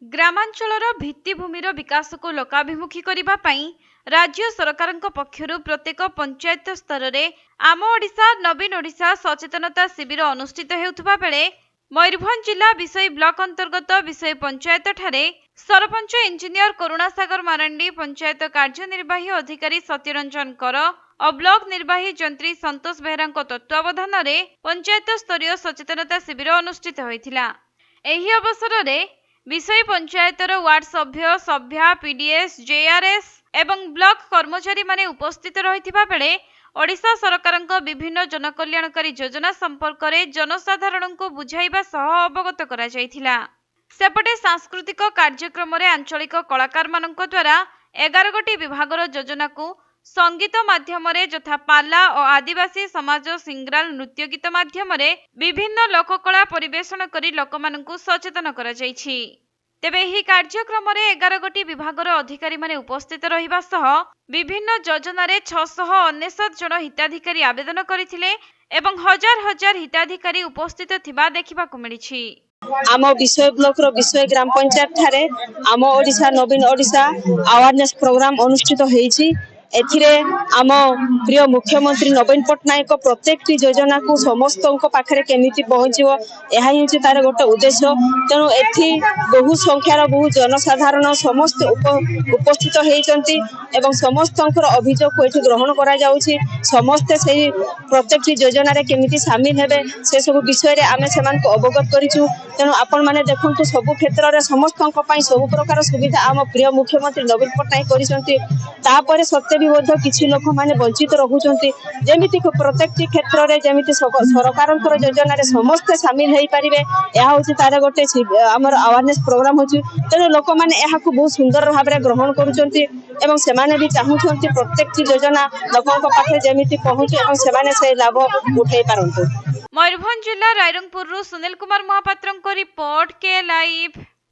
ଗ୍ରାମାଞ୍ଚଳର ଭିତ୍ତିଭୂମିର ବିକାଶକୁ ଲୋକାଭିମୁଖୀ କରିବା ପାଇଁ ରାଜ୍ୟ ସରକାରଙ୍କ ପକ୍ଷରୁ ପ୍ରତ୍ୟେକ ପଞ୍ଚାୟତ ସ୍ତରରେ ଆମ ଓଡ଼ିଶା ନବୀନ ଓଡ଼ିଶା ସଚେତନତା ଶିବିର ଅନୁଷ୍ଠିତ ହେଉଥିବା ବେଳେ ମୟୂରଭଞ୍ଜ ଜିଲ୍ଲା ବିଷୋଇ ବ୍ଲକ ଅନ୍ତର୍ଗତ ବିଷୋଇ ପଞ୍ଚାୟତ ଠାରେ ସରପଞ୍ଚ ଇଞ୍ଜିନିୟର କରୁଣାସାଗର ମାରାଣ୍ଡି, ପଞ୍ଚାୟତ କାର୍ଯ୍ୟନିର୍ବାହୀ ଅଧିକାରୀ ସତ୍ୟରଞ୍ଜନ କର ଓ ବ୍ଲକ ନିର୍ବାହୀ ଯନ୍ତ୍ରୀ ସନ୍ତୋଷ ବେହେରାଙ୍କ ତତ୍ତ୍ୱାବଧାନରେ ପଞ୍ଚାୟତ ସ୍ତରୀୟ ସଚେତନତା ଶିବିର ଅନୁଷ୍ଠିତ ହୋଇଥିଲା। ଏହି ଅବସରରେ ବିଷୋଇ ପଞ୍ଚାୟତର ୱାର୍ଡ ସଭ୍ୟ, ସଭ୍ୟା, ପିଡିଏସ୍, ଜେଆରଏସ୍ ଏବଂ ବ୍ଲକ କର୍ମଚାରୀ ମାନେ ଉପସ୍ଥିତ ରହିଥିବା ବେଳେ ଓଡ଼ିଶା ସରକାରଙ୍କ ବିଭିନ୍ନ ଜନକଲ୍ୟାଣକାରୀ ଯୋଜନା ସମ୍ପର୍କରେ ଜନସାଧାରଣଙ୍କୁ ବୁଝାଇବା ସହ ଅବଗତ କରାଯାଇଥିଲା। ସେପଟେ ସାଂସ୍କୃତିକ କାର୍ଯ୍ୟକ୍ରମରେ ଆଞ୍ଚଳିକ କଳାକାରମାନଙ୍କ ଦ୍ୱାରା 11 ଗୋଟି ବିଭାଗର ଯୋଜନାକୁ ସଙ୍ଗୀତ ମାଧ୍ୟମରେ ଯଥା ପାଲା ଓ ଆଦିବାସୀ ସମାଜ ସିଂଗ୍ରାଲ ନୃତ୍ୟ ଗୀତ ମାଧ୍ୟମରେ ବିଭିନ୍ନ ଲୋକକଳା ପରିବେଷଣ କରି ଲୋକମାନଙ୍କୁ ସଚେତନ କରାଯାଇଛି। ତେବେ ଏହି କାର୍ଯ୍ୟକ୍ରମରେ 11 ଗୋଟି ବିଭାଗର ଅଧିକାରୀମାନେ ଉପସ୍ଥିତ ରହିବା ସହ ବିଭିନ୍ନ ଯୋଜନାରେ 699 ଜଣ ହିତାଧିକାରୀ ଆବେଦନ କରିଥିଲେ ଏବଂ ହଜାର ହଜାର ହିତାଧିକାରୀ ଉପସ୍ଥିତ ଥିବା ଦେଖିବାକୁ ମିଳିଛି। आम विषय ब्लॉक रो विषय ग्राम पंचायत ठारे आम ओडिशा नवीन ओडिशा अवेयरनेस प्रोग्राम अनुष्ठित होईछि। एथिरे आम प्रिय मुख्यमंत्री नवीन पट्टनायक प्रत्येक योजना को समस्त पाखरे केमिति पहुंचबो एहा हिंची तार गोटे उद्देश्य। तेणु एथि बहु संख्यार बहु जनसाधारण समस्त उपस्थित होइचंती एवं समस्त अभियोग को एथि ग्रहण करा जाउछि। समस्त सेही प्रत्येक योजना रे केमिति शामिल हेबे से सब विषय रे आमे समान को अवगत करिछु। तेणु आपण माने देखंतु सब क्षेत्र रे समस्त सब प्रकार सुविधा आम प्रिय मुख्यमंत्री नवीन पट्टनायक करिसंती। तापरे सत्य भी बोध किछि लोक माने वंचित रहुचंती। जेमिति प्रत्येक क्षेत्र रे जेमिति सरकारंकर योजना रे समस्त शामिल हेई परिबे एहा होछि तार गोटे हमर अवेयरनेस प्रोग्राम होछि। तेणु लोक माने एहा को बहुत सुंदर भाबरे ग्रहण करूचंती एवं सेमाने भी चाहुचंती प्रत्येक योजना लोकन पाखे जेमिति पहुंचे एवं सेमाने से लाभ उठै पारंतु। मयूरभंज जिला रायरंगपुर सुनील कुमार महापात्र रिपोर्ट के लाइव।